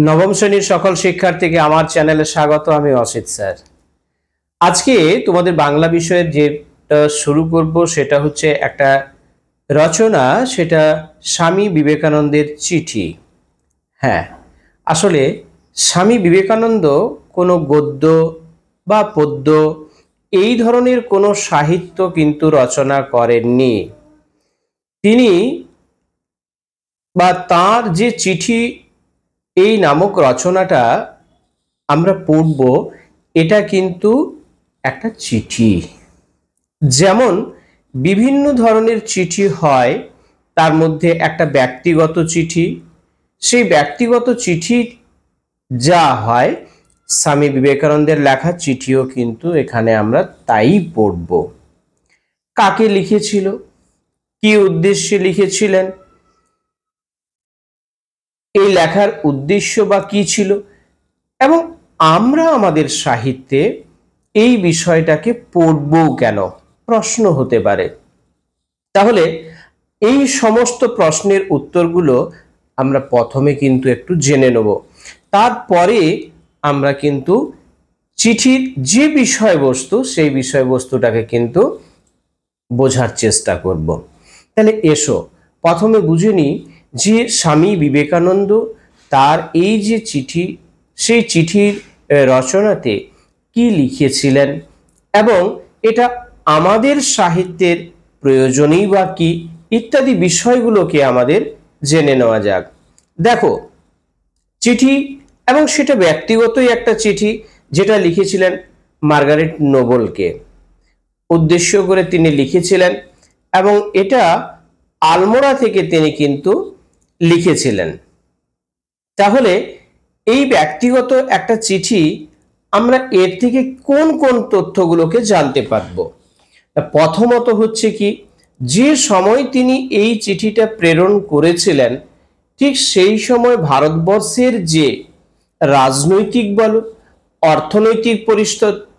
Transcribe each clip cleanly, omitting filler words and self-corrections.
নবম শ্রেণীর সকল শিক্ষার্থীকে আমার চ্যানেলে স্বাগত। আমি অসিত স্যার। আজকে তোমাদের বাংলা বিষয়ের যেটা শুরু করব সেটা হচ্ছে একটা রচনা, সেটা স্বামী বিবেকানন্দের চিঠি। হ্যাঁ, আসলে স্বামী বিবেকানন্দ কোনো গদ্য বা পদ্য এই ধরনের কোনো সাহিত্য কিন্তু রচনা করেননি। তিনি বা তার যে চিঠি এই নামক রচনাটা আমরা পড়ব, এটা কিন্তু একটা চিঠি। যেমন বিভিন্ন ধরনের চিঠি হয়, তার মধ্যে একটা ব্যক্তিগত চিঠি। সেই ব্যক্তিগত চিঠি যা হয়, স্বামী বিবেকানন্দের লেখা চিঠিও কিন্তু এখানে আমরা তাই পড়ব। কাকে লিখেছিল, কি উদ্দেশ্যে লিখেছিলেন, এই লেখার উদ্দেশ্য বা কি ছিল, এবং আমরা আমাদের সাহিত্যে এই বিষয়টাকে পড়বো কেন, প্রশ্ন হতে পারে। তাহলে এই সমস্ত প্রশ্নের উত্তরগুলো আমরা প্রথমে কিন্তু একটু জেনে নেব, তারপরে আমরা কিন্তু চিঠির যে বিষয়বস্তু সেই বিষয়বস্তুটাকে কিন্তু বোঝার চেষ্টা করব। তাহলে এসো প্রথমে বুঝে নিই যে স্বামী বিবেকানন্দ তার এই যে চিঠি, সেই চিঠির রচনাতে কি লিখেছিলেন এবং এটা আমাদের সাহিত্যের প্রয়োজনই বা কি, ইত্যাদি বিষয়গুলোকে আমাদের জেনে নেওয়া যাক। দেখো, চিঠি, এবং সেটা ব্যক্তিগতই একটা চিঠি, যেটা লিখেছিলেন মার্গারেট নোবেলকে উদ্দেশ্য করে তিনি লিখেছিলেন, এবং এটা আলমোড়া থেকে তিনি কিন্তু লিখেছিলেন। তাহলে এই ব্যক্তিগত একটা চিঠি, আমরা এর থেকে কোন কোন তথ্যগুলোকে জানতে পারব? প্রথমত হচ্ছে কি, যে সময় তিনি এই চিঠিটা প্রেরণ করেছিলেন, ঠিক সেই সময় ভারতবর্ষের যে রাজনৈতিক বলো, অর্থনৈতিক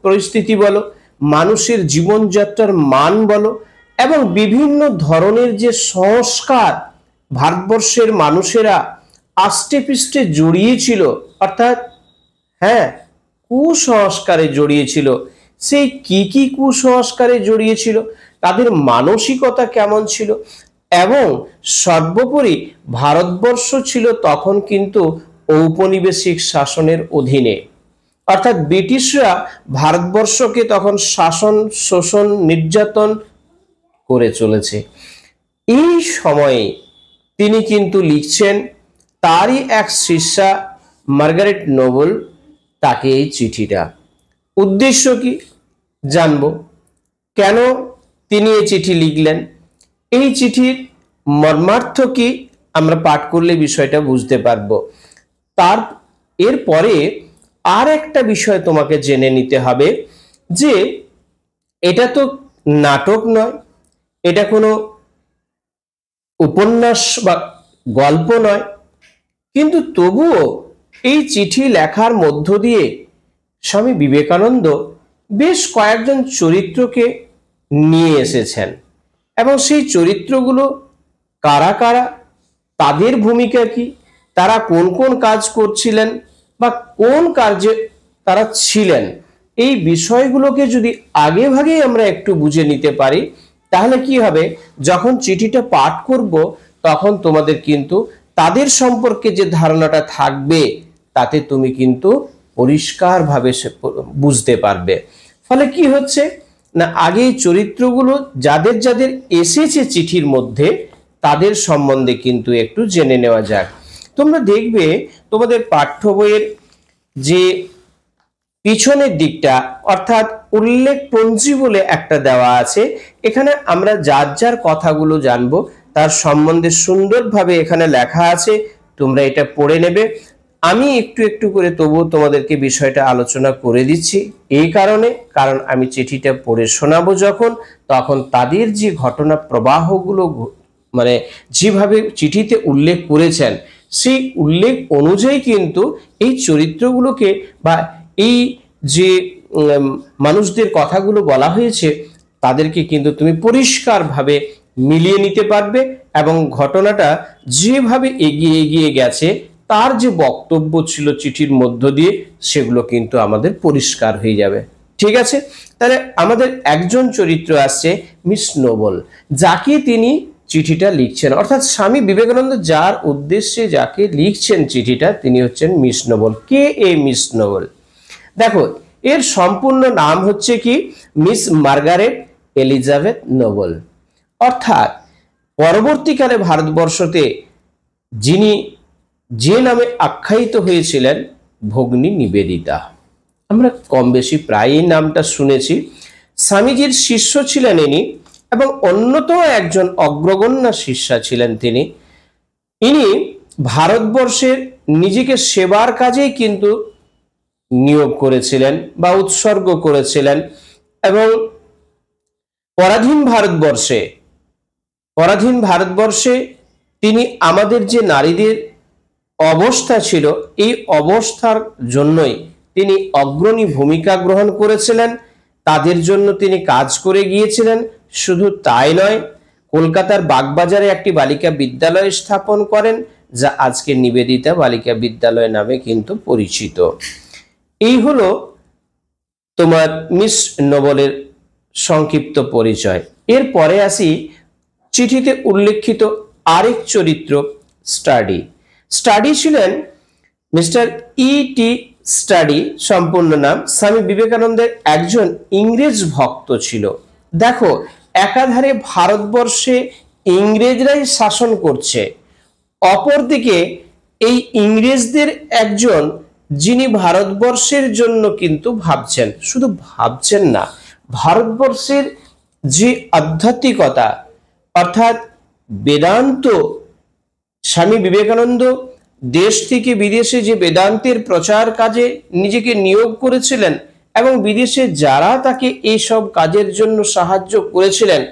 পরিস্থিতি বলো, মানুষের জীবনযাত্রার মান বলো, এবং বিভিন্ন ধরনের যে সংস্কার ভারতবর্ষের মানুষেরা আষ্টে পৃষ্ঠে জড়িয়েছিল, অর্থাৎ হ্যাঁ, কুসংস্কারে জড়িয়েছিল। সেই কি কুসংস্কারে জড়িয়েছিল, তাদের মানসিকতা কেমন ছিল, এবং সর্বোপরি ভারতবর্ষ ছিল তখন কিন্তু ঔপনিবেশিক শাসনের অধীনে, অর্থাৎ ব্রিটিশরা ভারতবর্ষকে তখন শাসন, শোষণ, নির্যাতন করে চলেছে। এই সময়ে তিনি কিন্তু লিখছেন, তারই এক শিষ্যা মার্গারেট নোবেল তাকে এই চিঠিটা। উদ্দেশ্য কি জানবো, কেন তিনি এই চিঠি লিখলেন, এই চিঠির মর্মার্থ কি, আমরা পাঠ করলে বিষয়টা বুঝতে পারবো। তার এরপরে আর একটা বিষয় তোমাকে জেনে নিতে হবে, যে এটা তো নাটক নয়, এটা কোনো উপন্যাস বা গল্প নয়, কিন্তু তবুও এই চিঠি লেখার মধ্য দিয়ে স্বামী বিবেকানন্দ বেশ কয়েকজন চরিত্রকে নিয়ে এসেছেন, এবং সেই চরিত্রগুলো কারা কারা, তাদের ভূমিকা কি, তারা কোন কোন কাজ করছিলেন বা কোন কার্যে তারা ছিলেন, এই বিষয়গুলোকে যদি আগে ভাগেই আমরা একটু বুঝে নিতে পারি, তাহলে কি হবে, যখন চিঠিটা পাঠ করব তখন তোমাদের কিন্তু তাদের সম্পর্কে যে ধারণাটা থাকবে, তাতে তুমি কিন্তু পরিষ্কারভাবে বুঝতে পারবে। ফলে কি হচ্ছে না, আগে চরিত্রগুলো যাদের যাদের এসেছে চিঠির মধ্যে, তাদের সম্বন্ধে কিন্তু একটু জেনে নেওয়া যাক। তোমরা দেখবে তোমাদের পাঠ্য বইয়ের যে পিছনের দিকটা, অর্থাৎ উল্লেখপঞ্জি বলে একটা দেওয়া আছে, এখানে আমরা যার যার কথাগুলো জানবো তার সম্বন্ধে সুন্দরভাবে এখানে লেখা আছে, তোমরা এটা পড়ে নেবে। আমি একটু একটু করে তবুও তোমাদেরকে বিষয়টা আলোচনা করে দিচ্ছি, এই কারণে, কারণ আমি চিঠিটা পড়ে শোনাবো যখন, তখন তাদের যে ঘটনা প্রবাহগুলো, মানে যেভাবে চিঠিতে উল্লেখ করেছেন, সেই উল্লেখ অনুযায়ী কিন্তু এই চরিত্রগুলোকে বা এই যে মানুষদের কথাগুলো বলা হয়েছে, তাদেরকে কিন্তু তুমি পরিষ্কারভাবে মিলিয়ে নিতে পারবে, এবং ঘটনাটা যেভাবে এগিয়ে এগিয়ে গেছে তার যে বক্তব্য ছিল চিঠির মধ্য দিয়ে সেগুলো কিন্তু আমাদের পরিষ্কার হয়ে যাবে। ঠিক আছে, তাহলে আমাদের একজন চরিত্র আসছে মিস নোবেল, যাকে তিনি চিঠিটা লিখছেন, অর্থাৎ স্বামী বিবেকানন্দ যার উদ্দেশ্যে যাকে লিখছেন চিঠিটা তিনি হচ্ছেন মিস নোবেল। কে এই মিস নোবেল? দেখো, এর সম্পূর্ণ নাম হচ্ছে কি মিস মার্গারেট এলিজাবেথ নোবেল, অর্থাৎ পরবর্তীকালে ভারতবর্ষতে যিনি যে নামে আখ্যায়িত হয়েছিলেন ভগ্নী নিবেদিতা। আমরা কম বেশি প্রায়ই নামটা শুনেছি। স্বামীজির শিষ্য ছিলেন ইনি এবং অন্যতম একজন অগ্রগণ্য শিষ্যা ছিলেন তিনি। ইনি ভারতবর্ষের নিজেকে সেবার কাজেই কিন্তু নিয়োগ করেছিলেন বা উৎসর্গ করেছিলেন এবং পরাধীন ভারতবর্ষে তিনি আমাদের যে নারীদের অবস্থা ছিল এই অবস্থার জন্যই তিনি অগ্রণী ভূমিকা গ্রহণ করেছিলেন, তাদের জন্য তিনি কাজ করে গিয়েছিলেন। শুধু তাই নয়, কলকাতার বাগবাজারে একটি বালিকা বিদ্যালয় স্থাপন করেন, যা আজকে নিবেদিতা বালিকা বিদ্যালয় নামে কিন্তু পরিচিত। এই হলো তোমার মিস নোবেলের সংক্ষিপ্ত পরিচয়। এরপরে আসি চিঠিতে উল্লেখিত আরেক চরিত্র স্টাডি ছিলেন মিস্টার ই.টি. স্টাডি, সম্পূর্ণ নাম। স্বামী বিবেকানন্দের একজন ইংরেজ ভক্ত ছিল। দেখো, একাধারে ভারতবর্ষে ইংরেজরাই শাসন করছে, অপরদিকে এই ইংরেজদের একজন যিনি ভারতবর্ষের জন্য কিন্তু ভাবছেন, শুধু ভাবছেন না, ভারতবর্ষের যে আধ্যাত্মিকতা অর্থাৎ বেদান্ত, স্বামী বিবেকানন্দ দেশ থেকে বিদেশে যে বেদান্তের প্রচার কাজে নিজেকে নিয়োগ করেছিলেন এবং বিদেশে যারা তাকে এইসব কাজের জন্য সাহায্য করেছিলেন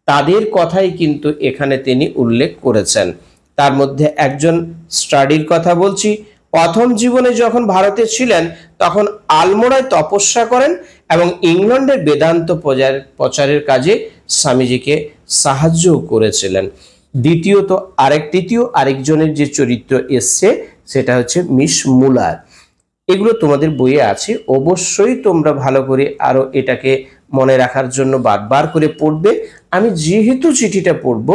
তাদের কথাই কিন্তু এখানে তিনি উল্লেখ করেছেন। তার মধ্যে একজন স্টাডির কথা বলছি। প্রথম জীবনে যখন ভারতে ছিলেন তখন আলমোড়ায় তপস্যা করেন এবং ইংল্যান্ডের বেদান্ত প্রচারের কাজে স্বামীজিকে সাহায্য করেছিলেন। তৃতীয় আরেকজনের যে চরিত্র এসছে সেটা হচ্ছে মিস মুলার। এগুলো তোমাদের বইয়ে আছে, অবশ্যই তোমরা ভালো করে আরো এটাকে মনে রাখার জন্য বারবার করে পড়বে। আমি যেহেতু চিঠিটা পড়ব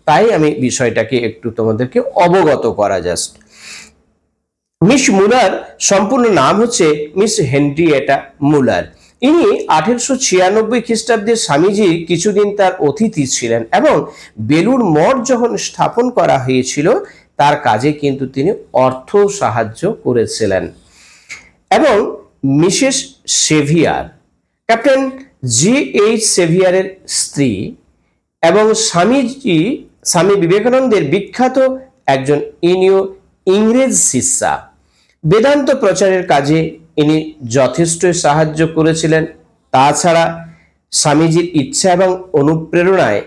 তাই আমি বিষয়টাকে একটু তোমাদেরকে অবগত করা জাস্ট। মিস মুলার সম্পূর্ণ নাম হচ্ছে মিস হেনরিয়েটা মুলার। ইনি 1896 খ্রিস্টাব্দে স্বামীজি কিছুদিন তার অতিথি ছিলেন এবং বেলুর মঠ যখন স্থাপন করা হয়েছিল তার কাজে কিন্তু তিনি অর্থ সাহায্য করেছিলেন। এবং মিসেস সেভিয়ার ক্যাপ্টেন জি.এইচ. সেভিয়ারের স্ত্রী এবং স্বামী বিবেকানন্দের বিখ্যাত একজন ইংরেজ শিষ্যা। বেদান্ত প্রচারের কাজে ইনি যথেষ্ট সাহায্য করেছিলেন। তাছাড়া স্বামীজির ইচ্ছা এবং অনুপ্রেরণায়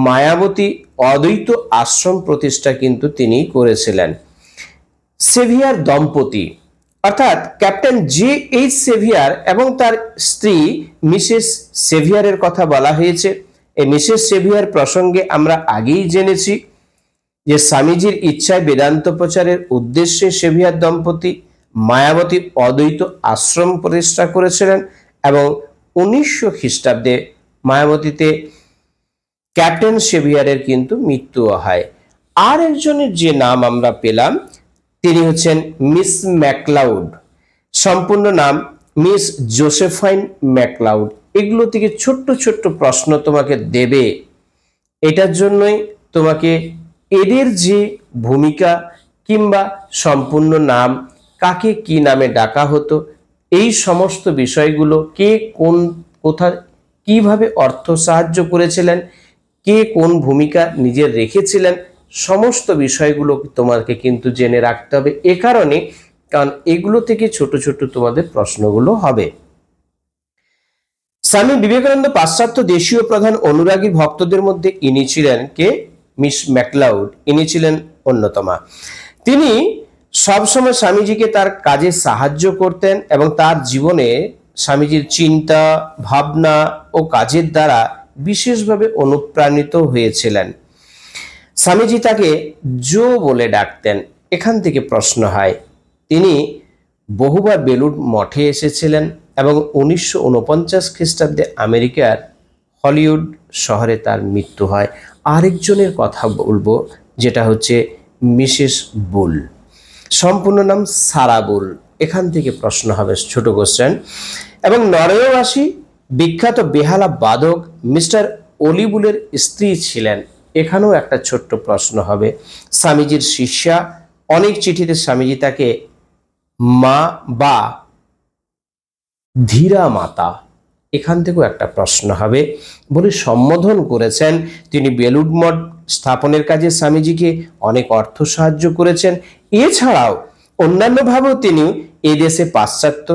মায়াবতী অদ্বৈত আশ্রম প্রতিষ্ঠা কিন্তু তিনি করেছিলেন। সেভিয়ার দম্পতি অর্থাৎ ক্যাপ্টেন জি.এইচ. সেভিয়ার এবং তার স্ত্রী মিসেস সেভিয়ারের কথা বলা হয়েছে। এই মিসেস সেভিয়ার প্রসঙ্গে আমরা আগেই জেনেছি যে স্বামীজির ইচ্ছায় বেদান্ত প্রচারের উদ্দেশ্যে সেভিয়ার দম্পতি মায়াবতী অদ্বৈত আশ্রম প্রতিষ্ঠা করেছিলেন এবং 1900 খ্রিস্টাব্দে মায়াবতীতে ক্যাপ্টেন সেভিয়ারের কিন্তু মৃত্যু হয়। আর একজনের যে নাম আমরা পেলাম তিনি হচ্ছেন মিস ম্যাকলাউড, সম্পূর্ণ নাম মিস জোসেফাইন ম্যাকলাউড। এগুলো থেকে ছোট্ট ছোট্ট প্রশ্ন তোমাকে দেবে, এটার জন্যই তোমাকে এদের যে ভূমিকা কিংবা সম্পূর্ণ নাম, কাকে কি নামে ডাকা হতো, এই সমস্ত বিষয়গুলো, কে কোথায় কিভাবে অর্থ সাহায্য করেছিলেন, কে কোন ভূমিকা নিজের রেখেছিলেন, সমস্ত বিষয়গুলো তোমাকে কিন্তু জেনে রাখতে হবে। এ কারণে কারণ এগুলো থেকে ছোট ছোট তোমাদের প্রশ্নগুলো হবে। স্বামী বিবেকানন্দ পাশ্চাত্য দেশীয় প্রধান অনুরাগী ভক্তদের মধ্যে ইনি ছিলেন কে? Miss MacLeod. ইনি ছিলেন অন্যতমা। তিনি সবসময় স্বামীজিকে তার কাজে সাহায্য করতেন এবং তার জীবনে স্বামীজির চিন্তা ভাবনা ও কাজের দ্বারা বিশেষভাবে অনুপ্রাণিত হয়েছিলেন। স্বামীজি তাকে জো বলে ডাকতেন এখান থেকে প্রশ্ন হয়। তিনি বহুবার বেলুড় মঠে এসেছিলেন এবং 1949 খ্রিস্টাব্দে আমেরিকার হলিউড শহরে তার মৃত্যু হয়। আরেকজনের কথা বলবো, যেটা হচ্ছে মিসেস বুল, সম্পূর্ণ নাম সারা বুল। এখান থেকে প্রশ্ন হবে, ছোট কোশ্চেন। এবং নরওয়েবাসী বিখ্যাত বেহালা বাদক মিস্টার অলি বুলের স্ত্রী ছিলেন, এখানেও একটা ছোট্ট প্রশ্ন হবে। স্বামীজির শিষ্যা, অনেক চিঠিতে স্বামীজি তাকে মা বা ধীরা মাতা, এখান থেকেও একটা প্রশ্ন হবে বলে সম্বোধন করেছেন। তিনি বেলুড় মঠ স্থাপনের কাজে স্বামীজিকে অনেক অর্থ সাহায্য করেছেন। এছাড়াও অন্যান্যভাবেও তিনি এই দেশে পাশ্চাত্য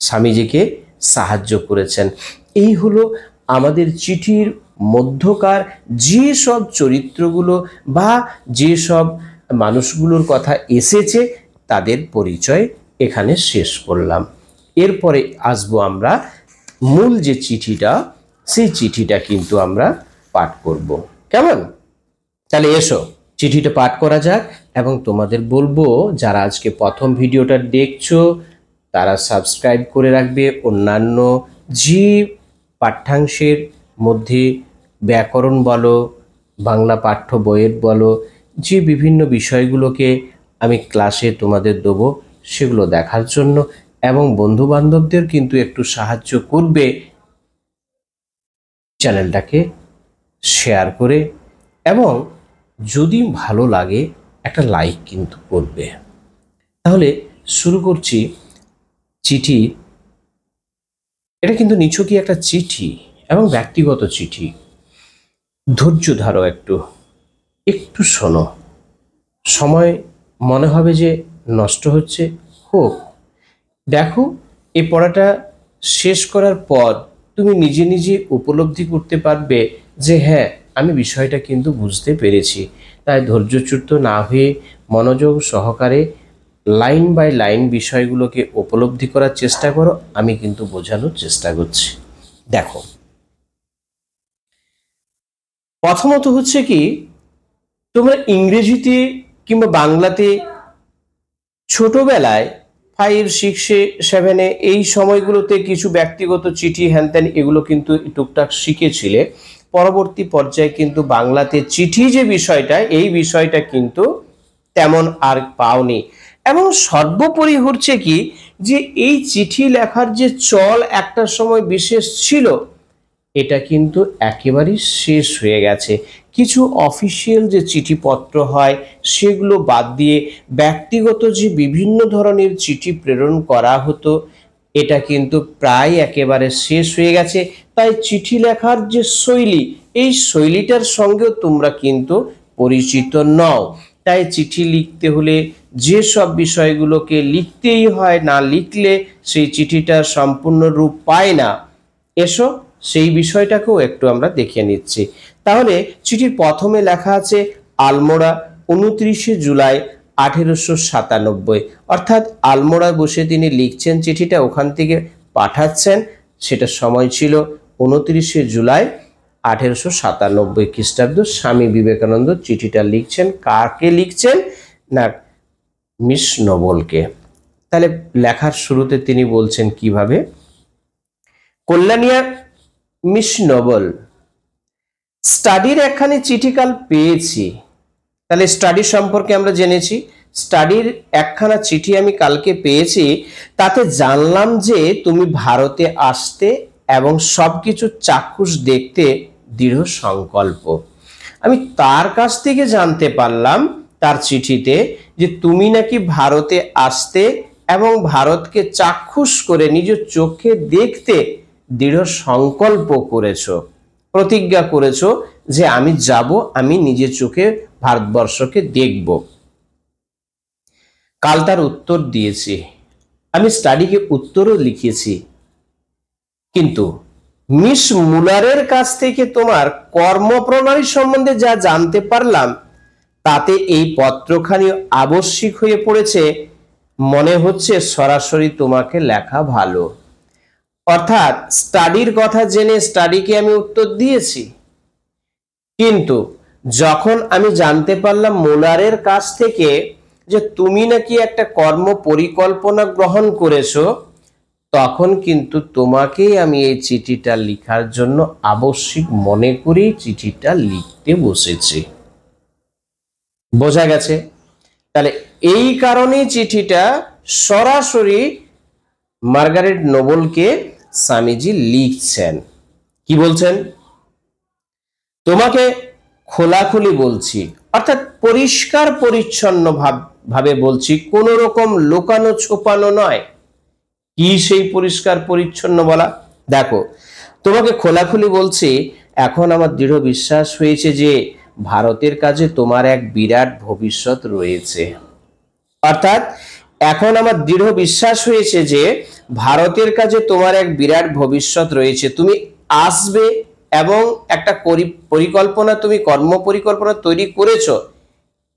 স্বামীজিকে সাহায্য করেছেন। এই হলো আমাদের চিঠির মধ্যকার যে সব চরিত্রগুলো বা যে সব মানুষগুলোর কথা এসেছে তাদের পরিচয় এখানে শেষ করলাম। এরপরে আসবো আমরা মূল যে চিঠিটা, সেই চিঠিটা কিন্তু আমরা পাঠ করব, কেমন? তাহলে এসো চিঠিটা পাঠ করা যাক। এবং তোমাদের বলবো, যারা আজকে প্রথম ভিডিওটা দেখছো তারা সাবস্ক্রাইব করে রাখবে। অন্যান্য যে পাঠ্যাংশের মধ্যে ব্যাকরণ বলো, বাংলা পাঠ্য বইয়ের বলো, যে বিভিন্ন বিষয়গুলোকে আমি ক্লাসে তোমাদের দেবো সেগুলো দেখার জন্য, এবং বন্ধু বান্ধবদের কিন্তু একটু সাহায্য করবে চ্যানেলটাকে শেয়ার করে, এবং যদি ভালো লাগে একটা লাইক কিন্তু করবে। তাহলে শুরু করছি চিঠি। এটা কিন্তু নিছকই একটা চিঠি এবং ব্যক্তিগত চিঠি। ধৈর্য ধরো, একটু একটু শোনো। সময় মনে হবে যে নষ্ট হচ্ছে, হোক। দেখো, এই পড়াটা শেষ করার পর তুমি নিজে নিজে উপলব্ধি করতে পারবে যে হ্যাঁ, আমি বিষয়টা কিন্তু বুঝতে পেরেছি। তাই ধৈর্যচ্যুত না হয়ে মনোযোগ সহকারে লাইন বাই লাইন বিষয়গুলোকে উপলব্ধি করার চেষ্টা করো। আমি কিন্তু বোঝানোর চেষ্টা করছি। দেখো, প্রথমত হচ্ছে কি, তোমরা ইংরেজিতে কিংবা বাংলাতে ছোটবেলায় 5, 6, 7 এই সময়গুলোতে কিছু ব্যক্তিগত চিঠি হ্যানত্যান এগুলো কিন্তু টুকটাক শিখেছিলে। পরবর্তী পর্যায়ে কিন্তু বাংলাতে চিঠি যে বিষয়টা, এই বিষয়টা কিন্তু তেমন আর পাওনি। এবং সর্বোপরি হচ্ছে কি, যে এই চিঠি লেখার যে চল একটা সময় বিশেষ ছিল, এটা কিন্তু একেবারেই শেষ হয়ে গেছে। কিছু অফিসিয়াল যে চিঠিপত্র হয় সেগুলো বাদ দিয়ে ব্যক্তিগত যে বিভিন্ন ধরনের চিঠি প্রেরণ করা হতো, এটা কিন্তু প্রায় একেবারে শেষ হয়ে গেছে। তাই চিঠি লেখার যে শৈলী, এই শৈলীটার সঙ্গেও তোমরা কিন্তু পরিচিত নও। তাই চিঠি লিখতে হলে যে সব বিষয়গুলোকে লিখতেই হয়, না লিখলে সেই চিঠিটা সম্পূর্ণ রূপ পায় না, এসো সেই বিষয়টাকেও একটু আমরা দেখে নিচ্ছি। তাহলে চিঠির প্রথমে লেখা আছে আলমোড়া, 29 জুলাই 1897। অর্থাৎ আলমোড়ায় বসে তিনি লিখছেন চিঠিটা, ওখান থেকে পাঠাচ্ছেন। সেটা সময় ছিল 29 জুলাই 1897 খ্রিস্টাব্দ। স্বামী বিবেকানন্দ চিঠিটা লিখছেন। কাকে লিখছেন? না, মিস নোবেলকে। তাহলে লেখার শুরুতে তিনি বলছেন কিভাবে, কল্যাণিয়া মিস নোবেল, স্টাডির একখানি চিঠি কাল পেয়েছি। তাহলে স্টাডি সম্পর্কে আমরা জেনেছি। স্টাডির একখানা চিঠি আমি কালকে পেয়েছি, তাতে জানলাম যে তুমি ভারতে আসতে এবং সবকিছু চাক্ষুষ দেখতে দৃঢ় সংকল্প। আমি তার কাছ থেকে জানতে পারলাম তার চিঠিতে যে তুমি নাকি ভারতে আসতে এবং ভারতকে চাক্ষুষ করে নিজের চোখে দেখতে দৃঢ় সংকল্প করেছো, প্রতিজ্ঞা করেছো যে আমি যাব, আমি নিজের চোখে ভারতবর্ষকে দেখব। কাল তার উত্তর দিয়েছি। আমি স্টাডিকে উত্তরও লিখেছি, কিন্তু মিস মুলারের কাছ থেকে তোমার কর্মপ্রণালী সম্বন্ধে যা জানতে পারলাম, তাতে এই পত্রখানি আবশ্যিক হয়ে পড়েছে। মনে হচ্ছে সরাসরি তোমাকে লেখা ভালো। অর্থাৎ স্টাডির কথা জেনে স্টাডিকে আমি উত্তর দিয়েছি, কিন্তু যখন আমি জানতে পারলাম মুলারের কাছ থেকে যে তুমি নাকি একটা কর্ম পরিকল্পনা গ্রহণ করেছো, তখন কিন্তু তোমাকেই আমি এই চিঠিটা লেখার জন্য আবশ্যিক মনে করেই চিঠিটা লিখতে বসেছি। বোঝা গেছে? তাহলে এই কারণেই চিঠিটা সরাসরি মার্গারেট নোবেলকে স্বামীজি লিখছেন। কি বলছেন? তোমাকে খোলাখুলি বলছি, অর্থাৎ পরিষ্কার পরিচ্ছন্ন ভাবে বলছি, কোন রকম লুকানো ছোপানো নয়। কি সেই পরিষ্কার পরিচ্ছন্ন বলা? দেখো, তোমাকে খোলাখুলি বলছি, এখন আমার দৃঢ় বিশ্বাস হয়েছে যে ভারতের কাছে তোমার এক বিরাট ভবিষ্যৎ রয়েছে। অর্থাৎ এখন আমার দৃঢ় বিশ্বাস হয়েছে যে ভারতের কাছে তোমার এক বিরাট ভবিষ্যৎ রয়েছে। তুমি আসবে এবং একটা পরিকল্পনা, তুমি কর্ম পরিকল্পনা তৈরি করেছো।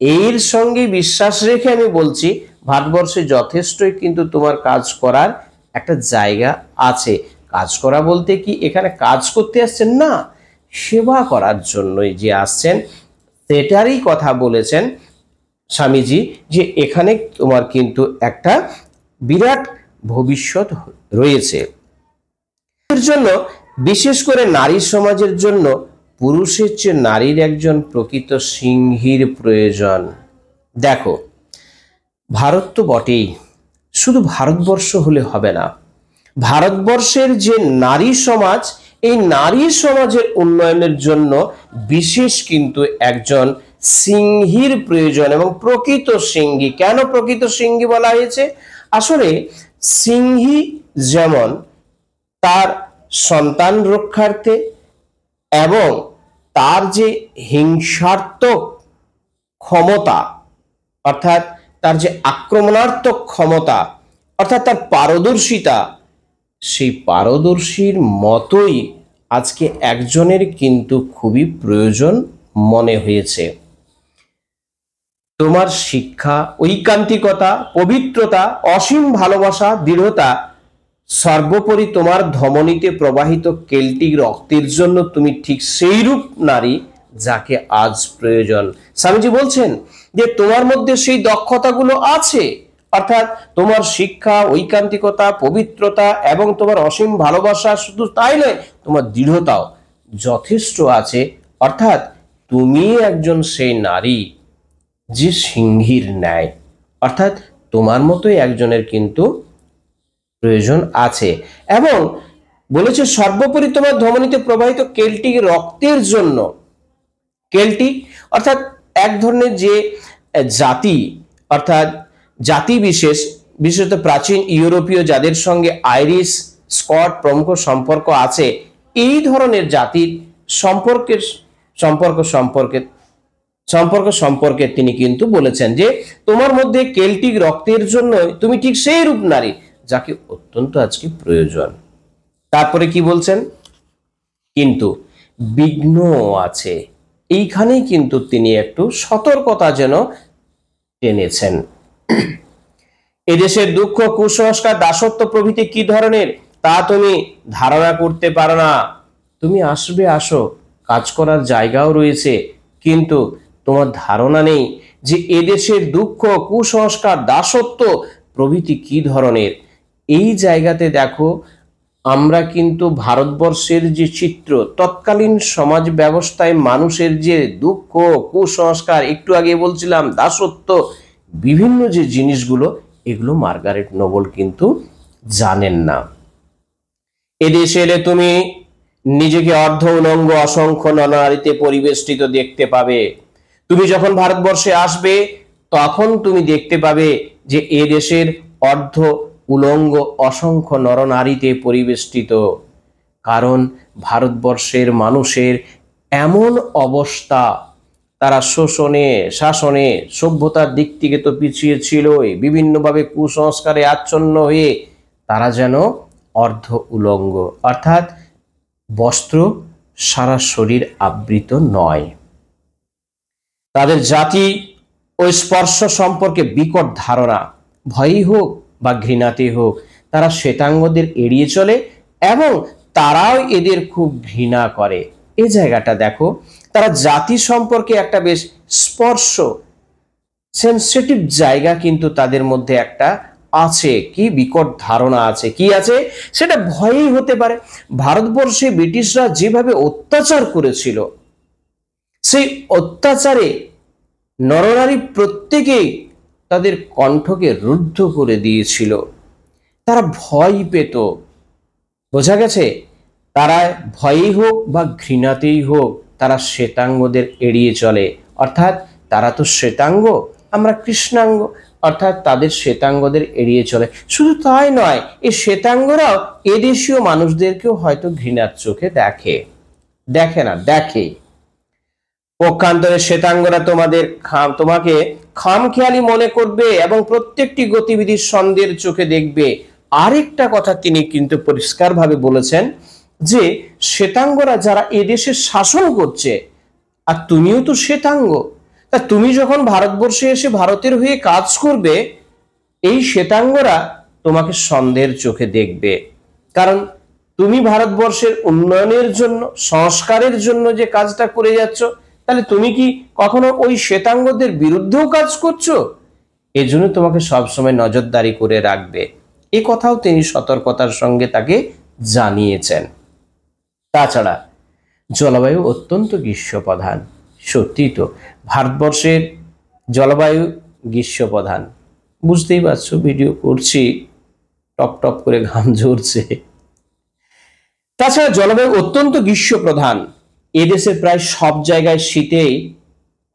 এর সঙ্গে বিশ্বাস রেখে আমি বলছি, ভারতবর্ষে যথেষ্টই কিন্তু তোমার কাজ করার একটা জায়গা আছে। কাজ করা বলতে কি এখানে কাজ করতে আসছেন না, সেবা করার জন্যই যে আসছেন, সেটারই কথা বলেছেন স্বামীজি, যে এখানে তোমার কিন্তু একটা বিরাট ভবিষ্যৎ রয়েছে। এর জন্য, বিশেষ করে নারী সমাজের জন্য পুরুষের চেয়ে নারীর একজন প্রকৃত সিংহীর প্রয়োজন। দেখো, ভারত তো বটেই, শুধু ভারতবর্ষ হলে হবে না। ভারতবর্ষের যে নারী সমাজ, এই নারী সমাজের উন্নয়নের জন্য বিশেষ কিন্তু একজন সিংহীর প্রয়োজন, এবং প্রকৃত সিংহী। কেন প্রকৃত সিংহী বলা হয়েছে? আসলে সিংহী যেমন তার সন্তান রক্ষার্থে এবং তার যে হিংসাত্মক ক্ষমতা, অর্থাৎ তার যে আক্রমণাত্মক ক্ষমতা, অর্থাৎ তার পারদর্শিতা, সেই পারদর্শীর মতোই আজকে একজনের কিন্তু খুবই প্রয়োজন মনে হয়েছে। তোমার শিক্ষা, ঐকান্তিকতা, পবিত্রতা, অসীম ভালোবাসা, দৃঢ়তা, সর্বোপরি তোমার ধমনীতে প্রবাহিত কেল্টিক রক্তের জন্য তুমি ঠিক সেইরূপ নারী যাকে আজ প্রয়োজন। স্বামীজি বলছেন যে তোমার মধ্যে সেই দক্ষতাগুলো আছে, অর্থাৎ তোমার শিক্ষা, ঐকান্তিকতা, পবিত্রতা এবং তোমার অসীম ভালোবাসা, শুধু তাই নয়, তোমার দৃঢ়তাও যথেষ্ট আছে। অর্থাৎ তুমি একজন সেই নারী যে সিংহীর ন্যায়, অর্থাৎ তোমার মতোই একজনের কিন্তু প্রয়োজন আছে। এবং বলেছে সর্বোপরি তোমার ধমনীতে প্রবাহিত কেল্টিক রক্তের জন্য। কেল্টিক অর্থাৎ এক ধরনের যে জাতি, অর্থাৎ জাতি বিশেষ, বিশেষত প্রাচীন ইউরোপীয় যাদের সঙ্গে আইরিশ, স্কট প্রমুখ সম্পর্ক আছে, এই ধরনের জাতির সম্পর্কে তিনি কিন্তু বলেছেন যে তোমার মধ্যে কেল্টিক রক্তের জন্য তুমি ঠিক সেই রূপ নারী যাকে অত্যন্ত আজকে প্রয়োজন। তারপরে কি বলছেন? কিন্তু বিঘ্ন আছে। এইখানেই কিন্তু তিনি একটু সতর্কতা যেন টেনেছেন। এদেশের দুঃখ, কুসংস্কার, দাসত্ব প্রভৃতি কি ধরনের তা তুমি ধারণা করতে পারো না। তুমি আসবে, আসো, কাজ করার জায়গাও রয়েছে, কিন্তু তোমার ধারণা নেই যে এদেশের দুঃখ, কুসংস্কার, দাসত্ব প্রভৃতি কি ধরনের। এই জায়গাতে দেখো, আমরা কিন্তু ভারতবর্ষের যে চিত্র, তৎকালীন সমাজ ব্যবস্থায় মানুষের যে দুঃখ, কুসংস্কার, একটু আগে বলছিলাম দাসত্ব, বিভিন্ন যে জিনিসগুলো, এগুলো মার্গারেট নোবেল কিন্তু জানেন না। এদেশে এলে তুমি নিজেকে অর্ধ উলঙ্গ অসংখ্য নরনারীতে পরিবেষ্টিত দেখতে পাবে। তুমি যখন ভারতবর্ষে আসবে, তখন তুমি দেখতে পাবে যে এ দেশের অর্ধ উলঙ্গ অসংখ্য নরনারীতে পরিবেষ্টিত। কারণ ভারতবর্ষের মানুষের এমন অবস্থা, তারা শোষণে, শাসনে, সভ্যতার দিক থেকে তো পিছিয়ে ছিলই, বিভিন্নভাবে কুসংস্কারে আচ্ছন্ন হয়ে তারা যেন অর্ধ উলঙ্গ, অর্থাৎ বস্ত্র সারা শরীর আবৃত নয়। তাদের জাতি ও স্পর্শ সম্পর্কে বিকট ধারণা, ভয়ই হোক বা ঘৃণাতে হোক, তারা শ্বেতাঙ্গদের এড়িয়ে চলে এবং তারাও এদের খুব ঘৃণা করে। এই জায়গাটা দেখো, তারা জাতি সম্পর্কে একটা বেশ স্পর্শ, সেনসিটিভ জায়গা কিন্তু তাদের মধ্যে একটা আছে, কি বিকট ধারণা আছে, কি আছে সেটা ভয়ই হতে পারে। ভারতবর্ষে ব্রিটিশরা যেভাবে অত্যাচার করেছিল, সেই অত্যাচারে নরনারী প্রত্যেকেই তাদের কণ্ঠকে রুদ্ধ করে দিয়েছিল। তারা ভয় পেত, বোঝা গেছে? তারা ভয়েই হোক বা ঘৃণাতেই হোক তারা শ্বেতাঙ্গদের এড়িয়ে চলে। অর্থাৎ তারা তো শ্বেতাঙ্গ, আমরা কৃষ্ণাঙ্গ, অর্থাৎ তাদের শ্বেতাঙ্গদের এড়িয়ে চলে। শুধু তাই নয়, এই শ্বেতাঙ্গরাও এদেশীয় মানুষদেরকেও হয়তো ঘৃণার চোখে দেখে, দেখে না, দেখে। পক্ষান্তরে শ্বেতাঙ্গরা তোমাকে খামখেয়ালি মনে করবে এবং প্রত্যেকটি গতিবিধির সন্দেহের চোখে দেখবে। আরেকটা কথা তিনি কিন্তু পরিষ্কারভাবে বলেছেন যে শ্বেতাঙ্গরা যারা এদেশে শাসন করছে, আর তুমিও তো শ্বেতাঙ্গ, তা তুমি যখন ভারতবর্ষে এসে ভারতের হয়ে কাজ করবে, এই শ্বেতাঙ্গরা তোমাকে সন্দেহের চোখে দেখবে। কারণ তুমি ভারতবর্ষের উন্নয়নের জন্য, সংস্কারের জন্য যে কাজটা করে যাচ্ছ, তাহলে তুমি কি কখনো ওই শ্বেতাঙ্গদের বিরুদ্ধেও কাজ করছো? এজন্য তোমাকে সবসময় নজরদারি করে রাখবে। এ কথাও তিনি সতর্কতার সঙ্গে তাকে জানিয়েছেন। তাছাড়া জলবায়ু অত্যন্ত গ্রীষ্মপ্রধান। সত্যি তো, ভারতবর্ষের জলবায়ু গ্রীষ্মপ্রধান। বুঝতেই পারছো, ভিডিও করছি, টপ টপ করে ঘাম ঝরছে। তাছাড়া জলবায়ু অত্যন্ত গ্রীষ্মপ্রধান। এদেশের প্রায় সব জায়গায় শীতেই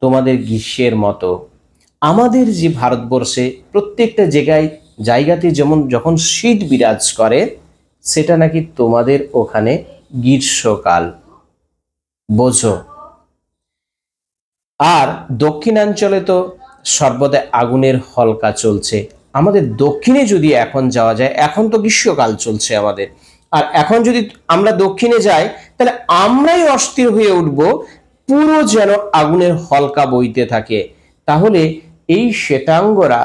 তোমাদের গ্রীষ্মের মতো। আমাদের যে ভারতবর্ষে প্রত্যেকটা জায়গাতে যেমন যখন শীত বিরাজ করে, সেটা নাকি তোমাদের ওখানে গ্রীষ্মকাল, বোঝো। আর দক্ষিণাঞ্চলে তো সর্বদা আগুনের হলকা চলছে। আমাদের দক্ষিণে যদি এখন যাওয়া যায়, এখন তো গ্রীষ্মকাল চলছে আমাদের, আর এখন যদি আমরা দক্ষিণে যাই তাহলে আমরাই অস্থির হয়ে উঠব, পুরো যেন আগুনের হলকা বইতে থাকে। তাহলে এই শ্বেতাঙ্গরা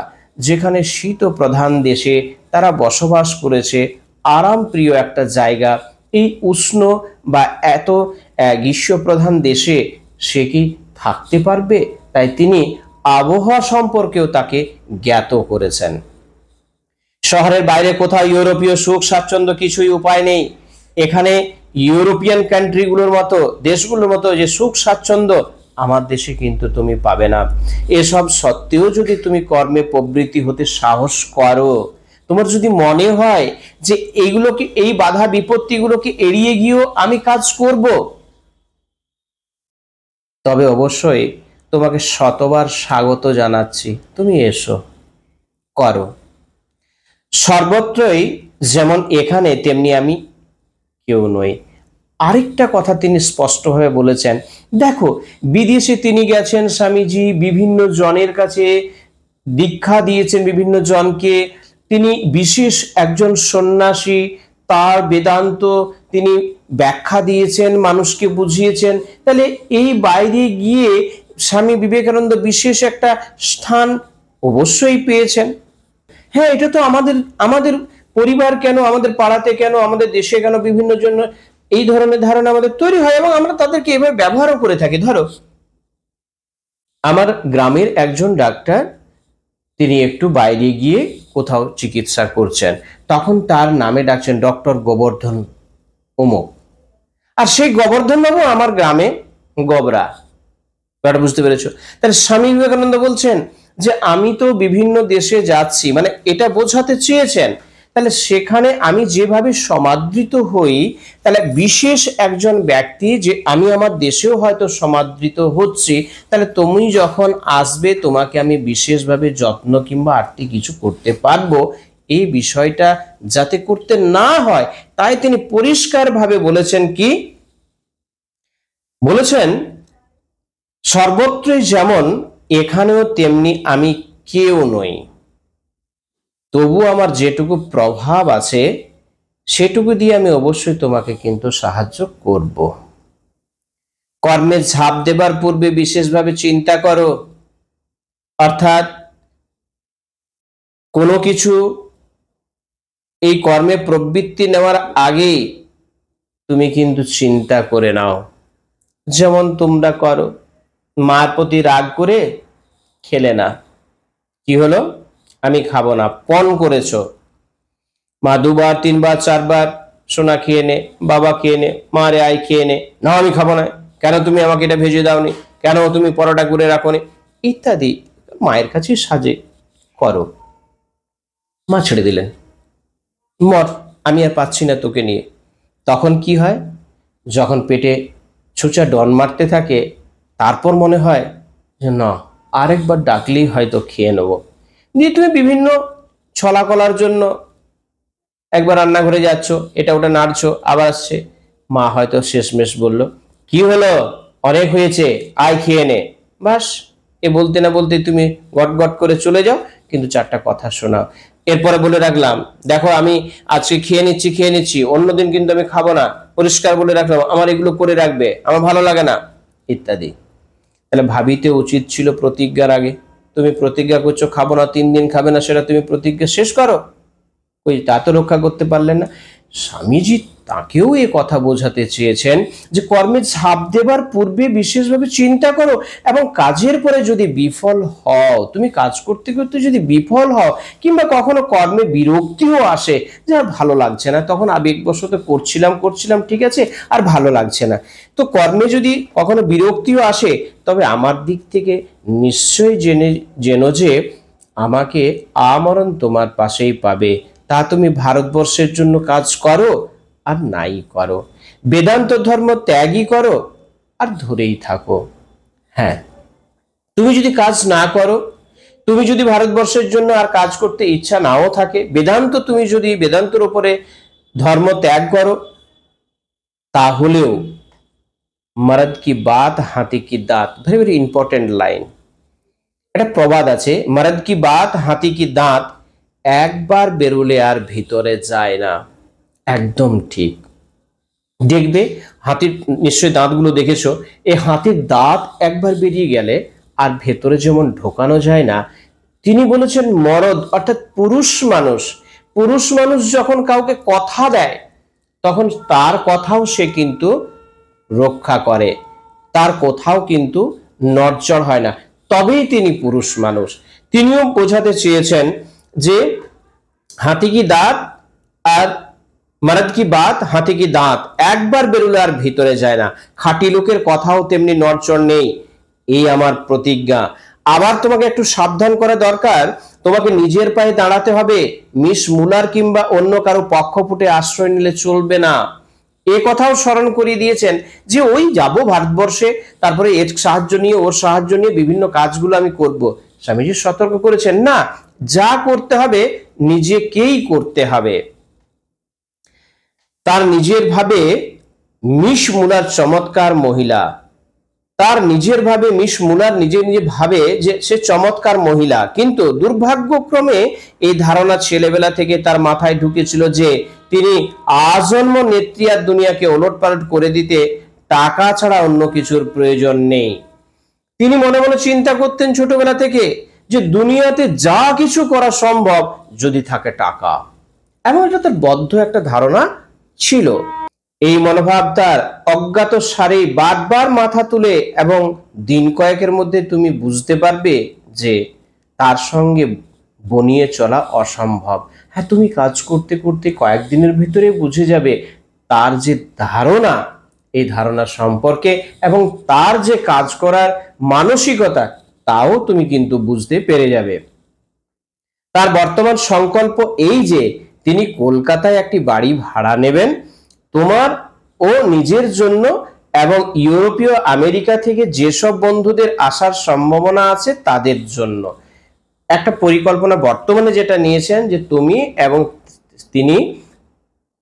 যেখানে শীত প্রধান দেশে তারা বসবাস করেছে, আরাম প্রিয় একটা জায়গা, এই উষ্ণ বা এত গ্রীষ্মপ্রধান দেশে সে কি থাকতে পারবে? তাই তিনি আবহাওয়া সম্পর্কেও তাকে জ্ঞাত করেছেন। শহরের বাইরে কোথাও ইউরোপীয় সুখ স্বাচ্ছন্দ্য কিছুই উপায় নেই। এখানে ইউরোপিয়ান কান্ট্রিগুলোর মতো, দেশগুলোর মতো যে সুখ স্বাচ্ছন্দ্য আমার দেশে কিন্তু তুমি পাবে না। এসব সত্ত্বেও যদি তুমি কর্মে প্রবৃত্তি হতে সাহস করো, তোমার যদি মনে হয় যে এইগুলোকে, এই বাধা বিপত্তিগুলোকে এড়িয়ে গিয়েও আমি কাজ করব, তবে অবশ্যই তোমাকে শতবার স্বাগত জানাচ্ছি, তুমি এসো, করো। সর্বত্রই যেমন এখানে তেমনি আমি কেউ নই। আরেকটা কথা তিনি স্পষ্টভাবে বলেছেন, দেখো বিদেশে তিনি গেছেন, স্বামীজি বিভিন্ন জনের কাছে দীক্ষা দিয়েছেন, বিভিন্ন জনকে, তিনি বিশেষ একজন সন্ন্যাসী, তার বেদান্ত তিনি ব্যাখ্যা দিয়েছেন, মানুষকে বুঝিয়েছেন। তাহলে এই বাইরে গিয়ে স্বামী বিবেকানন্দ বিশেষ একটা স্থান অবশ্যই পেয়েছেন। হ্যাঁ, এটা তো আমাদের পরিবার কেন, আমাদের পাড়াতে কেন, আমাদের দেশে কেন, বিভিন্ন জন্য এই ধরনের ধারণা আমাদের তৈরি হয় এবং আমরা তাদেরকে এভাবে ব্যবহারও করে থাকি। ধরো আমার গ্রামের একজন ডাক্তার, তিনি একটু বাইরে গিয়ে কোথাও চিকিৎসা করছেন, তখন তার নামে ডাকছেন ডক্টর গোবর্ধন অমুক, আর সেই গোবর্ধন বাবু আমার গ্রামে গবরা। বুঝতে পেরেছো? তাহলে স্বামী বিবেকানন্দ বলছেন যে আমি তো বিভিন্ন দেশে যাচ্ছি, মানে এটা বোঝাতে চেয়েছেন তাহলে সেখানে আমি যেভাবে সমাদৃত হই, তাহলে বিশেষ একজন ব্যক্তি যে আমি আমার দেশেও হয়তো সমাদৃত হচ্ছি, তাহলে তুমি যখন আসবে তোমাকে আমি বিশেষভাবে যত্ন কিংবা আর্থিক কিছু করতে পারবো, এই বিষয়টা যাতে করতে না হয় তাই তিনি পরিষ্কারভাবে বলেছেন, কি বলেছেন, সর্বত্রই যেমন এখানেও তেমনি আমি কেউ নই, তবু আমার যেটুকু প্রভাব আছে সেটুকু দিয়ে আমি অবশ্যই তোমাকে কিন্তু সাহায্য করব। কর্মে ঝাঁপ দেবার পূর্বে বিশেষভাবে চিন্তা করো, অর্থাৎ কোনো কিছু এই কর্মে প্রবৃত্তি নেওয়ার আগেই তুমি কিন্তু চিন্তা করে নাও। যেমন তোমরা করো, মার প্রতি রাগ করে খেলে না, কি হলো? আমি খাবো না, পণ করেছো। মা 2বার 3বার 4বার সোনা খেয়ে নে, বাবা খেয়ে নে, মা রে আই খেয়ে নে, না আমি খাবো না, কেন তুমি আমাকে এটা ভেজে দাওনি, কেন তুমি পরোটা করে রাখোনি, ইত্যাদি মায়ের কাছে সাজে করো। মা ছেড়ে দিলেন, মর, আমি আর পাচ্ছি না তোকে নিয়ে। তখন কি হয়? যখন পেটে ছুঁচা ডন মারতে থাকে, তারপর মনে হয় যে না, আরেকবার ডাকলেই হয়তো খেয়ে নেব। দিয়ে তুমি বিভিন্ন ছলা কলার জন্য একবার রান্নাঘরে যাচ্ছ, এটা ওটা নাড়ছো, আবার আসছে, মা হয়তো শেষমেশ বলল, কি হলো, অনেক হয়েছে, আয় খেয়ে নে। বাস, এ বলতে না বলতে তুমি গট গট করে চলে যাও, কিন্তু 4টা কথা শোনাও। এরপরে বলে রাখলাম, দেখো আমি আজকে খেয়ে নিচ্ছি, অন্যদিন কিন্তু আমি খাবো না, পরিষ্কার বলে রাখলাম, আমার এগুলো করে রাখবে, আমার ভালো লাগে না, ইত্যাদি। তাহলে ভাবিতে উচিত ছিল প্রতিজ্ঞার আগে। তুমি প্রতিজ্ঞা করছো খাবো না, 3 দিন খাবে না, সেটা তুমি প্রতিজ্ঞা শেষ করো। ওই তা তো রক্ষা করতে পারলেন না। স্বামীজি তাকেও এ কথা বোঝাতে চেয়েছেন যে কর্মে ঝাঁপ দেবার পূর্বে বিশেষভাবে চিন্তা করো, এবং কাজের পরে যদি বিফল হও, তুমি কাজ করতে করতে যদি বিফল হও, কিংবা কখনো কর্মে বিরক্তিও আসে যে আর ভালো লাগছে না, তখন আবেগবশত করছিলাম ঠিক আছে, আর ভালো লাগছে না, তো কর্মে যদি কখনো বিরক্তিও আসে, তবে আমার দিক থেকে নিশ্চয়ই জেনো যে আমাকে আমরণ তোমার পাশেই পাবে। তা তুমি ভারতবর্ষের জন্য কাজ করো আর নাই করো, বেদান্ত ধর্ম ত্যাগই করো আর ধরেই থাকো। হ্যাঁ, তুমি যদি কাজ না করো, তুমি যদি ভারতবর্ষের জন্য আর কাজ করতে ইচ্ছা নাও থাকে, তুমি যদি বেদান্তর উপরে ধর্ম ত্যাগ করো, তাহলেও মরদ কি বাত হাতি কি দাঁত, ভেরি ভেরি ইম্পর্টেন্ট লাইন। একটা প্রবাদ আছে, মরদ কি বাত হাতি কি দাঁত, একবার বেরোলে আর ভিতরে যায় না। একদম ঠিক। দেখবে হাতির, নিশ্চয়ই দাঁতগুলো দেখেছো, এই হাতির দাঁত একবার বেরিয়ে গেলে আর ভেতরে যেমন ঢোকানো যায় না, তিনি বলেছেন মরদ অর্থাৎ পুরুষ মানুষ যখন কাউকে কথা দেয়, তখন তার কথাও সে কিন্তু রক্ষা করে, তার কোথাও কিন্তু নড়চড় হয় না, তবেই তিনি পুরুষ মানুষ। তিনিও বোঝাতে চেয়েছেন যে হাতি কি দাঁত আর মরদ কি বাত হাতি কি দাঁত, একবার বেরোলে আর ভিতরে যায় না। খাঁটি লোকের কথাও তেমনি নড়চড় নেই, এই আমার প্রতিজ্ঞা। আবার তোমাকে একটু সাবধান করা দরকার, তোমাকে নিজের পায়ে দাঁড়াতে হবে, মিস মুলার কিংবা অন্য কারো পক্ষপুটে আশ্রয় নিলে চলবে না। এ কথাও স্মরণ করিয়ে দিয়েছেন যে ওই যাব ভারতবর্ষে, তারপরে এর সাহায্য নিয়ে ওর সাহায্য নিয়ে বিভিন্ন কাজগুলো আমি করব। স্বামীজি সতর্ক করেছেন, না, যা করতে হবে নিজেকেই করতে হবে। তার নিজের ভাবে মিস মুলার চমৎকার মহিলা, তার নিজের ভাবে মিস মুলার নিজে ভাবে যে সে চমৎকার মহিলা, কিন্তু দুর্ভাগ্যক্রমে এই ধারণা ছেলেবেলা থেকে তার মাথায় ঢুকেছিল যে তিনি আজন্ম নেত্রী, আর দুনিয়াকে ওলটপালট করে দিতে টাকা ছাড়া অন্য কিছুর প্রয়োজন নেই। তিনি মনে মনে চিন্তা করতেন ছোটবেলা থেকে যে দুনিয়াতে যা কিছু করা সম্ভব যদি থাকে টাকা, এবং এটা তার বদ্ধ একটা ধারণা ছিল। এই মনোভাব তার অজ্ঞাত সারে বারবার মাথা তুলে, এবং দিন কয়েকের মধ্যে তুমি বুঝতে পারবে যে তার সঙ্গে বনিয়ে চলা অসম্ভব। হ্যাঁ, তুমি কাজ করতে করতে কয়েকদিনের ভিতরে বুঝে যাবে তার যে ধারণা, এই ধারণা সম্পর্কে, এবং তার যে কাজ করার মানসিকতা, তাও তুমি কিন্তু বুঝতে পেরে যাবে। তার বর্তমান সংকল্প এই যে তিনি কলকাতায় একটি বাড়ি ভাড়া নেবেন, তোমার ও নিজের জন্য, এবং ইউরোপীয় আমেরিকা থেকে যেসব বন্ধুদের আসার সম্ভাবনা আছে তাদের জন্য। একটা পরিকল্পনা বর্তমানে যেটা নিয়েছেন যে তুমি এবং তিনি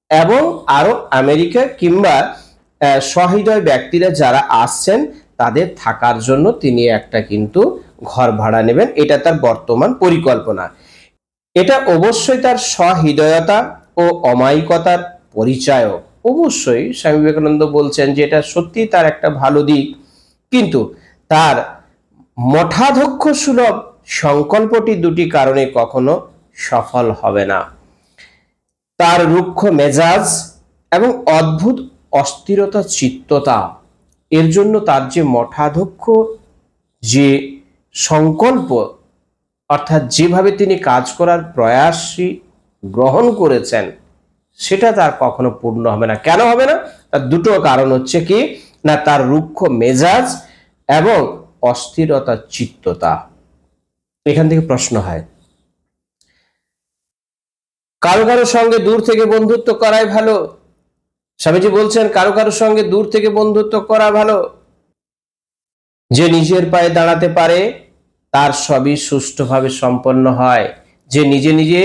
এবং আরো আমেরিকা কিংবা সহৃদয় ব্যক্তিরা যারা আসছেন তাদের থাকার জন্য তিনি একটা কিন্তু ঘর ভাড়া নেবেন, এটা তার বর্তমান পরিকল্পনা। এটা অবশ্যই তার সহৃদয়তা ও অমায়িকতার পরিচয়। অবশ্যই স্বামী বিবেকানন্দ বলছেন যে এটা সত্যি তার একটা ভালো দিক, কিন্তু তার মঠাধ্যক্ষ সুলভ সংকল্পটি দুটি কারণে কখনো সফল হবে না। তার রুক্ষ মেজাজ এবং অদ্ভুত অস্থিরতা চিত্ততা, এর জন্য তার যে মঠাধ্যক্ষ যে সংকল্প, অর্থাৎ যেভাবে তিনি কাজ করার প্রয়াসই গ্রহণ করেছেন সেটা তার কখনো পূর্ণ হবে না। কেন হবে না? তার দুটো কারণ হচ্ছে কি না, তার রুক্ষ মেজাজ এবং অস্থিরতা চিত্ততা। এখান থেকে প্রশ্ন হয়, কারো কারো সঙ্গে দূর থেকে বন্ধুত্ব করাই ভালো। স্বামীজি বলছেন কারো কারো সঙ্গে দূর থেকে বন্ধুত্ব করা ভালো। যে নিজের পায়ে দাঁড়াতে পারে তার সবই সুষ্ঠুভাবে সম্পন্ন হয়। যে নিজে নিজে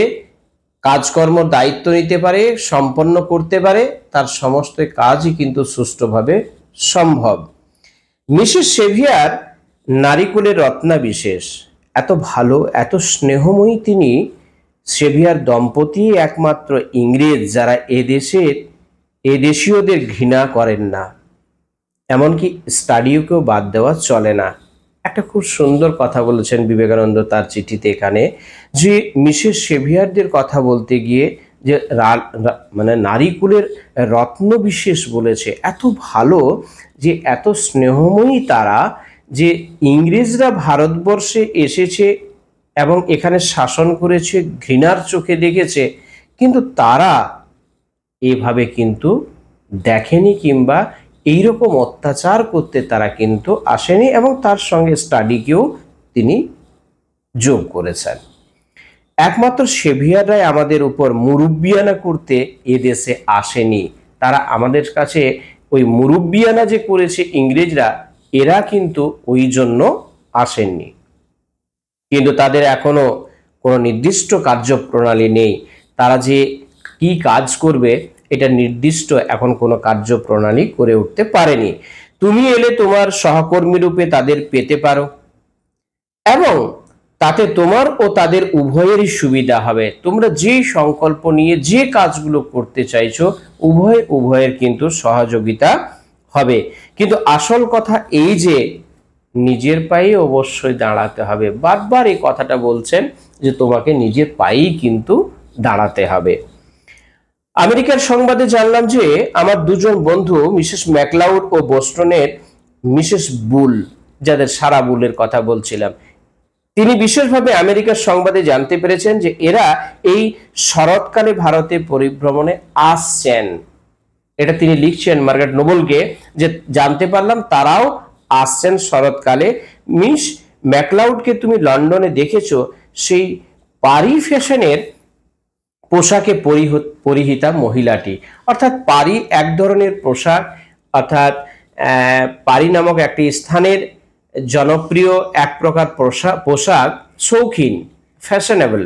কাজকর্ম দায়িত্ব নিতে পারে, সম্পন্ন করতে পারে, তার সমস্ত কাজই কিন্তু সুষ্ঠুভাবে সম্ভব। মিসেস সেভিয়ার নারীকুলের রত্না বিশেষ, এত ভালো, এত স্নেহময়ী তিনি। সেভিয়ার দম্পতি একমাত্র ইংরেজ যারা এদেশীয়দের ঘৃণা করেন না, এমনকি স্টাডিওকেও বাদ দেওয়া চলে না। একটা খুব সুন্দর কথা বলেছেন বিবেকানন্দ তার চিঠিতে এখানে, যে মিসেস সেভিয়ারদের কথা বলতে গিয়ে যে মানে নারীকুলের রত্ন বিশেষ বলেছে, এত ভালো, যে এত স্নেহময়ী তারা, যে ইংরেজরা ভারতবর্ষে এসেছে এবং এখানে শাসন করেছে, ঘৃণার চোখে দেখেছে, কিন্তু তারা এভাবে কিন্তু দেখেনি, কিংবা এইরকম অত্যাচার করতে তারা কিন্তু আসেনি, এবং তার সঙ্গে স্টাডিকেও তিনি যোগ করেছেন। একমাত্র সেভিয়াররাই আমাদের উপর মুরব্বিয়ানা করতে এদেশে আসেনি। তারা আমাদের কাছে ওই মুরব্বিয়ানা যে করেছে ইংরেজরা, এরা কিন্তু ওই জন্য আসেননি। কিন্তু তাদের এখনো কোনো নির্দিষ্ট কার্যপ্রণালী নেই। তারা যে কি কাজ করবে এটা নির্দিষ্ট এখন কোনো কার্যপ্রণালী করে উঠতে পারেনি। তুমি এলে তোমার সহকর্মী রূপে তাদের পেতে পারো, এবং তাতে তোমার ও তাদের উভয়েরই সুবিধা হবে। তোমরা যে সংকল্প নিয়ে যে কাজগুলো করতে চাইছো, উভয়ের কিন্তু সহযোগিতা হবে। কিন্তু আসল কথা এই যে নিজের পায়ে অবশ্যই দাঁড়াতে হবে। বারবার এই কথাটা বলছেন যে তোমাকে নিজের পায়েই কিন্তু দাঁড়াতে হবে। আমেরিকার সংবাদে জানলাম যে আমার দুজন বন্ধু মিসেস ম্যাকলাউড ও বোস্টনের মিসেস বুল, যাদের সারা বুলের কথা বলছিলাম, তিনি বিশেষভাবে আমেরিকার সংবাদে জানতে পেরেছেন যে এরা এই শরৎকালে ভারতে পরিভ্রমণে আসছেন। এটা তিনি লিখছেন মার্গারেট নোবেলকে, যে জানতে পারলাম তারাও আসছেন শরৎকালে। মিস ম্যাকলাউডকে তুমি লন্ডনে দেখেছো, সেই পারি ফ্যাশনের পোশাকে পরিহিতা মহিলাটি। অর্থাৎ পারি এক ধরনের পোশাক, অর্থাৎ পারি নামক একটি স্থানের জনপ্রিয় এক প্রকার পোশাক, শৌখিন, ফ্যাশনেবল,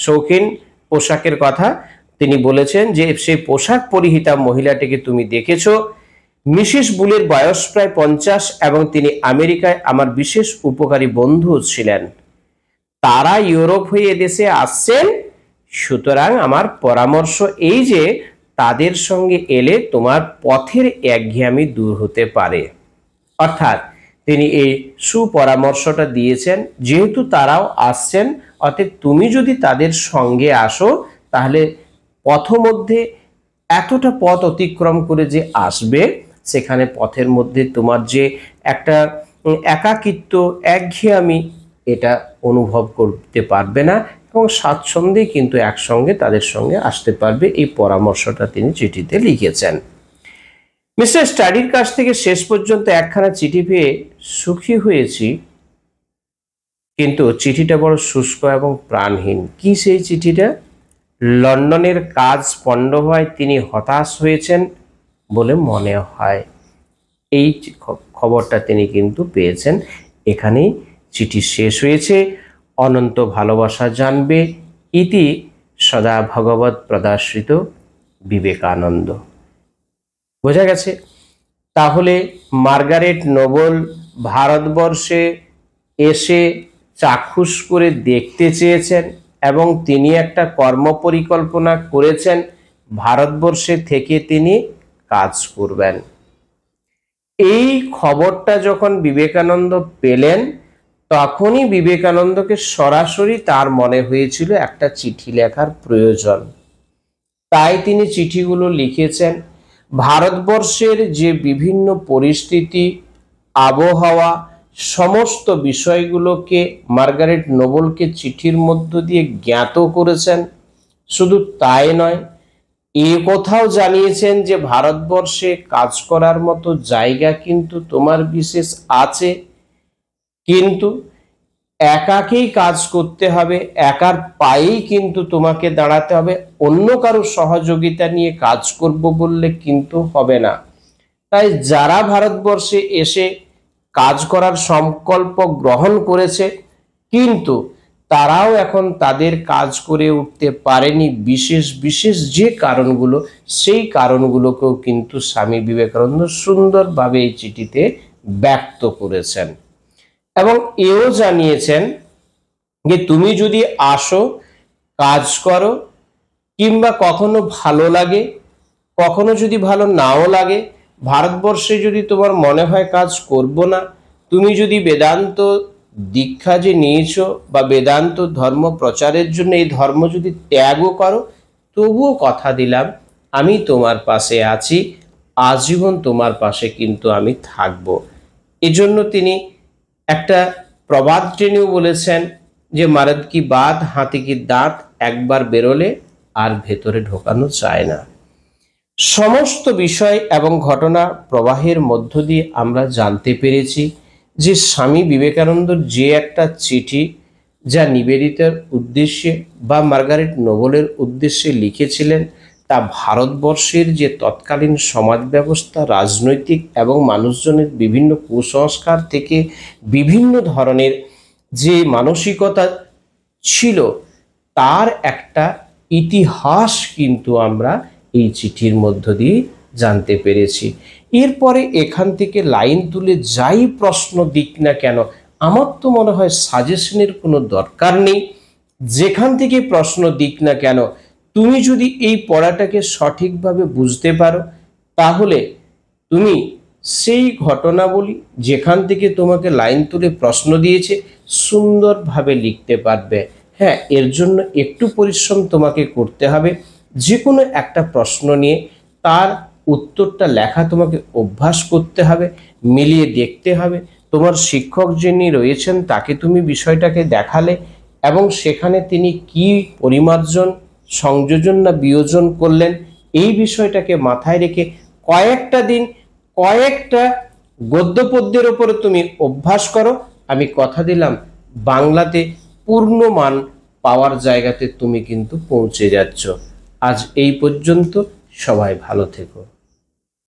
শৌখিন পোশাকের কথা তিনি বলেছেন, যে সেই পোশাক পরিহিতা মহিলাটিকে তুমি দেখেছো। মিসেস বুলের বয়স প্রায় 50 এবং তিনি আমেরিকায় আমার বিশেষ উপকারী বন্ধু ছিলেন। তারা ইউরোপ হয়ে এদেশে আসছেন, সুতরাং আমার পরামর্শ এই যে তাদের সঙ্গে এলে তোমার পথের একঘেয়েমি দূর হতে পারে। অর্থাৎ তিনি এই সুপরামর্শটা দিয়েছেন, যেহেতু তারাও আসছেন, অতএব তুমি যদি তাদের সঙ্গে আসো তাহলে পথমধ্যে এতটা পথ অতিক্রম করে যে আসবে, সেখানে পথের মধ্যে তোমার যে একটা একাকিত্ব, একঘেয়েমি, এটা অনুভব করতে পারবে না, এবং স্বাচ্ছন্দ্যে কিন্তু একসঙ্গে তাদের সঙ্গে আসতে পারবে। এই পরামর্শটা তিনি চিঠিতে লিখেছেন। মিস্টার স্টাডির কাছ থেকে শেষ পর্যন্ত একখানা চিঠি পেয়ে সুখী হয়েছি, কিন্তু চিঠিটা বড় শুষ্ক এবং প্রাণহীন। কি সেই চিঠিটা? লন্ডনের কাজ পণ্ড হওয়ায় তিনি হতাশ হয়েছেন বলে মনে হয়। এই খবরটা তিনি কিন্তু পেয়েছেন। এখানেই চিঠি শেষ হয়েছে। অনন্ত ভালোবাসা জানবে, ইতি সদা ভগবৎ প্রদাশ্রিত বিবেকানন্দ। বোঝা গেছে? তাহলে মার্গারেট নোবেল ভারতবর্ষে এসে চাক্ষুষ করে দেখতে চেয়েছেন, এবং তিনি একটা কর্মপরিকল্পনা করেছেন, ভারতবর্ষে থেকে তিনি কাজ করবেন। এই খবরটা যখন বিবেকানন্দ পেলেন, তখনই বিবেকানন্দকে সরাসরি তার মনে হয়েছিল একটা চিঠি লেখার প্রয়োজন। তাই তিনি চিঠিগুলো লিখেছেন। ভারতবর্ষের যে বিভিন্ন পরিস্থিতি, আবহাওয়া, সমস্ত বিষয়গুলোকে মার্গারেট নোবেলকে চিঠির মধ্য দিয়ে জ্ঞাত করেছেন। শুধু তাই নয়, এ কথাও জানিয়েছেন যে ভারতবর্ষে কাজ করার মতো জায়গা কিন্তু তোমার বিশেষ আছে, কিন্তু একাকেই কাজ করতে হবে, একার পায়েই কিন্তু তোমাকে দাঁড়াতে হবে, অন্য কারো সহযোগিতা নিয়ে কাজ করব বললে কিন্তু হবে না। তাই যারা ভারতবর্ষে এসে কাজ করার সংকল্প গ্রহণ করেছে কিন্তু তারাও এখন তাদের কাজ করে উঠতে পারেনি, বিশেষ বিশেষ যে কারণগুলো, সেই কারণগুলোকেও কিন্তু স্বামী বিবেকানন্দ সুন্দরভাবে এই চিঠিতে ব্যক্ত করেছেন। এবং এও জানিয়েছেন যে তুমি যদি আসো, কাজ করো, কিংবা কখনো ভালো লাগে, কখনো যদি ভালো নাও লাগে, ভারতবর্ষে যদি তোমার মনে হয় কাজ করব না, তুমি যদি বেদান্ত দীক্ষা যে নিয়েছো বা বেদান্ত ধর্ম প্রচারের জন্য এই ধর্ম যদি ত্যাগও করো, তবুও কথা দিলাম আমি তোমার পাশে আছি, আজীবন তোমার পাশে কিন্তু আমি থাকব। এজন্য তিনি একটা প্রবাদ টেনেও বলেছেন যে মারদ কি বাত হাতি কি দাঁত, একবার বেরোলে আর ভেতরে ঢোকানো যায় না। সমস্ত বিষয় এবং ঘটনা প্রবাহের মধ্য দিয়ে আমরা জানতে পেরেছি যে স্বামী বিবেকানন্দর যে একটা চিঠি যা নিবেদিতার উদ্দেশ্যে বা মার্গারেট নোবেলের উদ্দেশ্যে লিখেছিলেন, তা ভারতবর্ষের যে তৎকালীন সমাজ ব্যবস্থা, রাজনৈতিক এবং মানুষজনের বিভিন্ন কুসংস্কার থেকে বিভিন্ন ধরনের যে মানসিকতা ছিল, তার একটা ইতিহাস কিন্তু আমরা এই চিঠির মধ্য দিয়ে জানতে পেরেছি। এরপরে এখান থেকে লাইন তুলে যাই প্রশ্ন দিক না কেন, আমার তো মনে হয় সাজেশনের কোনো দরকার নেই। যেখান থেকে প্রশ্ন দিক না কেন, তুমি যদি এই পড়াটাকে সঠিকভাবে বুঝতে পারো, তাহলে তুমি সেই ঘটনাবলী যেখান থেকে তোমাকে লাইন তুলে প্রশ্ন দিয়েছে সুন্দরভাবে লিখতে পারবে। হ্যাঁ, এর জন্য একটু পরিশ্রম তোমাকে করতে হবে। যে কোনো একটা প্রশ্ন নিয়ে তার উত্তরটা লেখা তোমাকে অভ্যাস করতে হবে, মিলিয়ে দেখতে হবে। তোমার শিক্ষক যিনি রয়েছেন তাকে তুমি বিষয়টাকে দেখালে এবং সেখানে তিনি কি পরিমার্জন, সংযোজন না বিয়োজন করলেন, এই বিষয়টাকে মাথায় রেখে কয়েকটা দিন কয়েকটা গদ্য পদ্যের উপরে তুমি অভ্যাস করো। আমি কথা দিলাম বাংলাতে পূর্ণ মান পাওয়ার জায়গাতে তুমি কিন্তু পৌঁছে যাচ্ছ। আজ এই পর্যন্ত, সবাই ভালো থেকো।